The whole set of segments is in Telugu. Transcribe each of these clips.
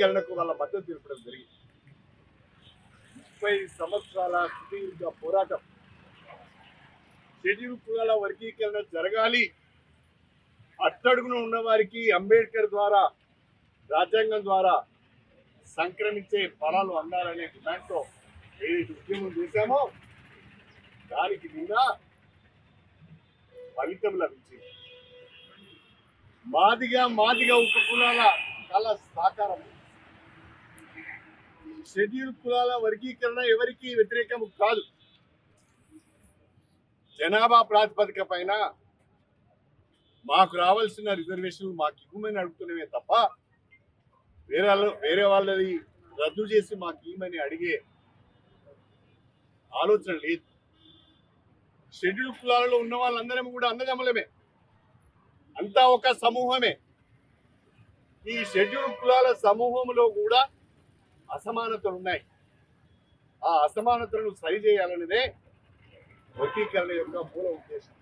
వర్గీకరణకు వాళ్ళ మద్దతు తెలపడం జరిగింది. 30 సంవత్సరాల సుదీర్ఘ పోరాటం. షెడ్యూల్ కులాల వర్గీకరణ జరగాలి, అట్టడుగున ఉన్న వారికి అంబేద్కర్ ద్వారా, రాజ్యాంగం ద్వారా సంక్రమించే ఫలాలు అందాలనే డిమాండ్తో ఏదైతే ఉద్యమం చేశామో దానికి నిన్న ఫలితం లభించింది. మాదిగా ఉప కులాల కళ సాకారం. షెడ్యూల్ కులాల వర్గీకరణ ఎవరికి వ్యతిరేకం కాదు. జనాభా ప్రాతిపదిక పైన మాకు రావాల్సిన రిజర్వేషన్లు మాకు ఇవ్వమని అడుగుతున్నవే తప్ప వేరే వాళ్ళది రద్దు చేసి మాకు ఇవ్వమని అడిగే ఆలోచన లేదు. షెడ్యూల్ కులాలలో ఉన్న వాళ్ళందరం కూడా అన్నదమ్ములమే, అంతా ఒక సమూహమే. ఈ షెడ్యూల్ కులాల సమూహంలో కూడా అసమానతలు ఉన్నాయి. ఆ అసమానతలను సరిచేయాలనేదే వర్గీకరణ యొక్క మూల ఉద్దేశం.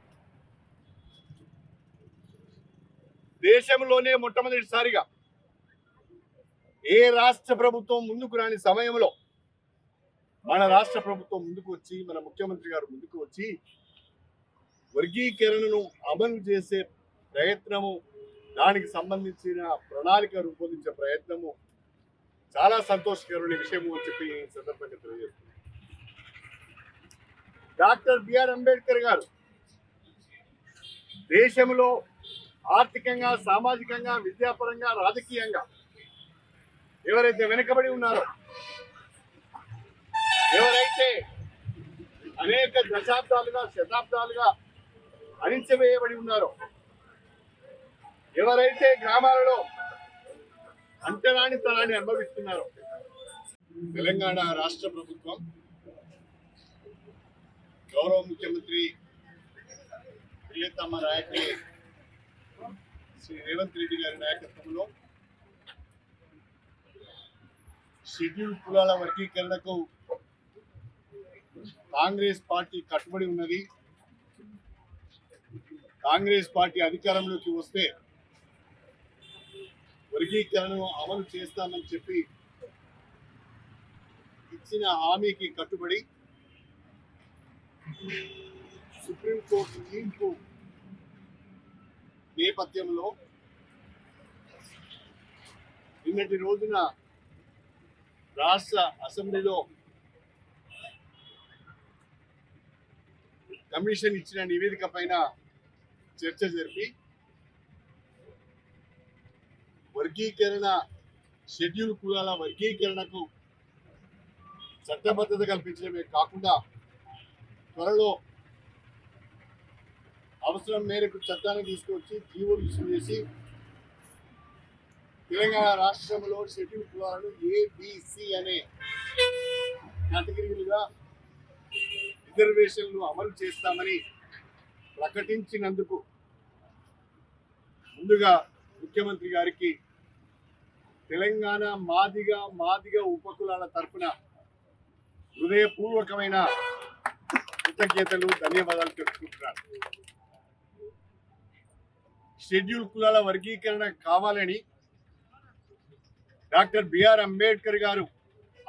దేశంలోనే మొట్టమొదటిసారిగా ఏ రాష్ట్ర ప్రభుత్వం ముందుకు రాని సమయంలో మన రాష్ట్ర ప్రభుత్వం ముందుకు వచ్చి, మన ముఖ్యమంత్రి గారు ముందుకు వచ్చి వర్గీకరణను అమలు చేసే ప్రయత్నము, దానికి సంబంధించిన ప్రణాళిక రూపొందించే ప్రయత్నము చాలా సంతోషకరమైన విషయము అని చెప్పి ఈ సందర్భంగా తెలియజేస్తుంది. డాక్టర్ బిఆర్ అంబేద్కర్ గారు దేశంలో ఆర్థికంగా, సామాజికంగా, విద్యాపరంగా, రాజకీయంగా ఎవరైతే వెనుకబడి ఉన్నారో, ఎవరైతే అనేక దశాబ్దాలుగా, శతాబ్దాలుగా అణిచివేయబడి ఉన్నారో, ఎవరైతే గ్రామాలలో అంటరానితనాన్ని అనుభవిస్తున్నారో, తెలంగాణ రాష్ట్ర ప్రభుత్వం గౌరవ ముఖ్యమంత్రి ప్రియతమ నాయకులు శ్రీ రేవంత్ రెడ్డి గారి నాయకత్వంలో షెడ్యూల్ కులాల వర్గీకరణకు కాంగ్రెస్ పార్టీ కట్టుబడి ఉన్నది. కాంగ్రెస్ పార్టీ అధికారంలోకి వస్తే వర్గీకరణను అమలు చేస్తామని చెప్పి ఇచ్చిన హామీకి కట్టుబడి సుప్రీంకోర్టు తీర్పు నేపథ్యంలో నిన్నటి రోజున రాష్ట్ర అసెంబ్లీలో కమిషన్ ఇచ్చిన నివేదిక పైన చర్చ జరిపి వర్గీకరణ, షెడ్యూల్ కులాల వర్గీకరణకు చట్టబద్ధత కల్పించడమే కాకుండా త్వరలో అవసరం మేరకు చట్టాన్ని తీసుకొచ్చి జీవోలు ఇష్యూ చేసి తెలంగాణ రాష్ట్రంలో షెడ్యూల్ కులాలను ఏబిసి అనే కేటగిరీలుగా రిజర్వేషన్లు అమలు చేస్తామని ప్రకటించినందుకు ముందుగా ముఖ్యమంత్రి గారికి తెలంగాణ మాదిగ ఉపకులాల తరఫున హృదయపూర్వకమైన కృతజ్ఞతలు, ధన్యవాదాలు తెలుపుకుంటున్నారు. షెడ్యూల్ కులాల వర్గీకరణ కావాలని డాక్టర్ బిఆర్ అంబేద్కర్ గారు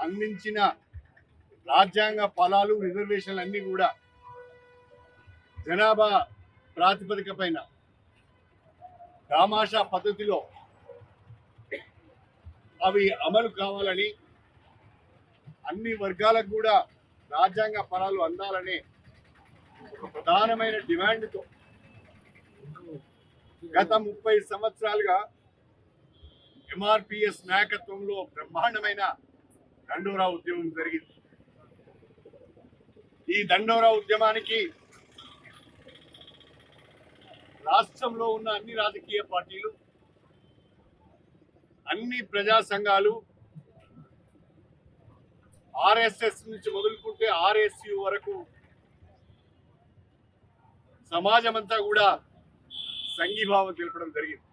అందించిన రాజ్యాంగ ఫలాలు, రిజర్వేషన్లు అన్నీ కూడా జనాభా ప్రాతిపదిక పైన దామాషా పద్ధతిలో అవి అమలు కావాలని, అన్ని వర్గాలకు కూడా రాజ్యాంగ ఫలాలు అందాలనే ఒక ప్రధానమైన డిమాండ్తో గత 30 సంవత్సరాలుగా ఎంఆర్పిఎస్ నాయకత్వంలో బ్రహ్మాండమైన దండోరా ఉద్యమం జరిగింది. ఈ దండోరా ఉద్యమానికి రాష్ట్రంలో ఉన్న అన్ని రాజకీయ పార్టీలు, అన్ని ప్రజా సంఘాలు, ఆర్ఎస్ఎస్ నుంచి మొదలుకుంటే ఆర్ఎస్యు వరకు సమాజం అంతా కూడా సంఘీభావం తెలపడం జరిగింది.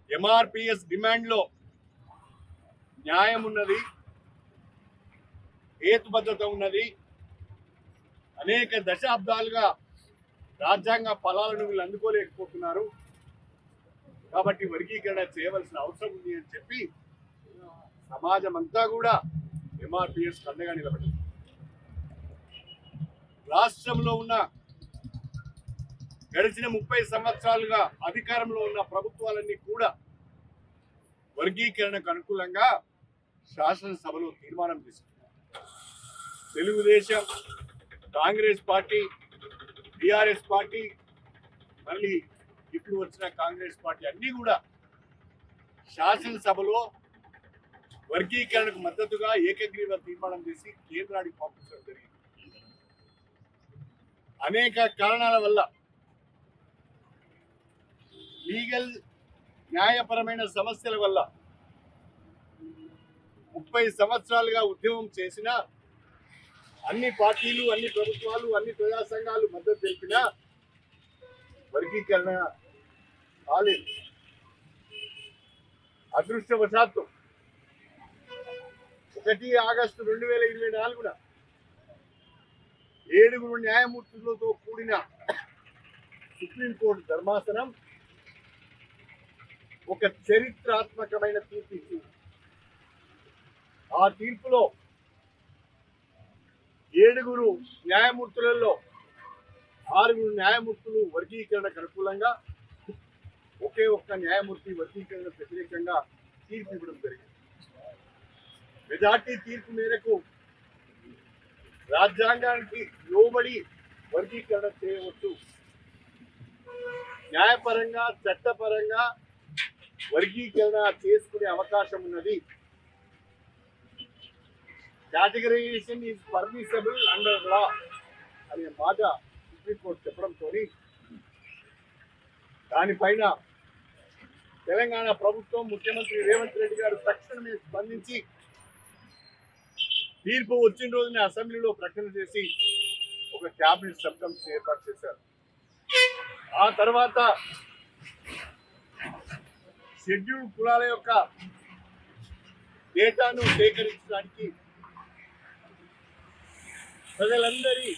ఎంఆర్పిఎస్ డిమాండ్లో న్యాయం ఉన్నది, హేతుబద్ధత ఉన్నది. అనేక దశాబ్దాలుగా రాజ్యాంగ ఫలాలను వీళ్ళు అందుకోలేకపోతున్నారు. కాబట్టి వర్గీకరణ చేయవలసిన అవసరం ఉంది అని చెప్పి సమాజం అంతా కూడా ఎంఆర్పిఎస్ అండగా నిలబడింది. రాష్ట్రంలో ఉన్న గడిచిన 30 సంవత్సరాలుగా అధికారంలో ఉన్న ప్రభుత్వాలన్నీ కూడా వర్గీకరణకు అనుకూలంగా శాసనసభలో తీర్మానం తీసుకున్నారు. Telugu Desam, Congress party, TRS party, మళ్ళీ ఇప్పుడు వచ్చిన కాంగ్రెస్ పార్టీ అన్నీ కూడా శాసనసభలో వర్గీకరణకు మద్దతుగా ఏకగ్రీవ తీర్మానం చేసి కేంద్రానికి పంపించడం జరిగింది. అనేక కారణాల వల్ల లీగల్ న్యాయపరమైన సమస్యల వల్ల 30 సంవత్సరాలుగా ఉద్యమం చేసిన అన్ని పార్టీలు, అన్ని ప్రభుత్వాలు, అన్ని ప్రజా సంఘాలు మద్దతు తెలిపినా వర్గీకరణ కాలేదు. అదృష్టవశాత్తు 1 ఆగస్టు 2024 7 న్యాయమూర్తులతో కూడిన సుప్రీంకోర్టు ధర్మాసనం ఒక చరిత్రాత్మకమైన తీర్పు ఇచ్చింది. ఆ తీర్పులో 7 న్యాయమూర్తులలో 6 న్యాయమూర్తులు వర్గీకరణకు అనుకూలంగా, ఒకే ఒక్క న్యాయమూర్తి వర్గీకరణ వ్యతిరేకంగా తీర్పు ఇవ్వడం జరిగింది. మెజార్టీ తీర్పు మేరకు రాజ్యాంగానికి లోబడి వర్గీకరణ చేయవచ్చు, న్యాయపరంగా చట్టపరంగా వర్గీకరణ చేసుకునే అవకాశం ఉన్నది. కేటగరైజేషన్ ఈజ్ పర్మిసబుల్ అండర్ లా అనే మాట సుప్రీంకోర్టు చెప్పడంతో దానిపైన తెలంగాణ ప్రభుత్వం, ముఖ్యమంత్రి రేవంత్ రెడ్డి గారు తక్షణమే స్పందించి తీర్పు వచ్చిన రోజున అసెంబ్లీలో ప్రకటన చేసి ఒక క్యాబినెట్ సబ్ కమిటీ ఏర్పాటు చేశారు. ఆ తర్వాత షెడ్యూల్ కులాల యొక్క డేటాను సేకరించడానికి, ప్రజలందరి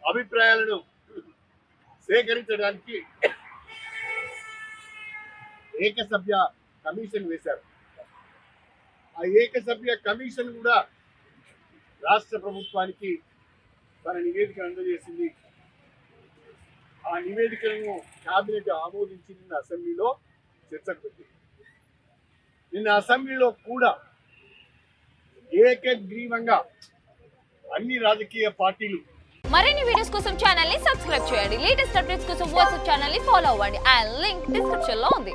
అభిప్రాయాలను సేకరించడానికి ఏకసభ్య కమిషన్ వేశారు. ఆ ఏకసభ్య కమిషన్ కూడా రాష్ట్ర ప్రభుత్వానికి తన నివేదిక అందజేసింది. ఆ నివేదికలను కేబినెట్ ఆమోదించి నిన్న అసెంబ్లీలో చర్చకు పెట్టింది. నిన్న అసెంబ్లీలో కూడా ఏకగ్రీవంగా అన్ని రాజకీయ పార్టీలు. మరిన్ని వీడియోస్ కోసం ఛానల్ ని సబ్స్క్రైబ్ చేయండి. లేటెస్ట్ అప్డేట్స్ కోసం వాట్సాప్ ఛానల్ ని ఫాలో అవ్వండి. ఆ లింక్ డిస్క్రిప్షన్ లో ఉంది.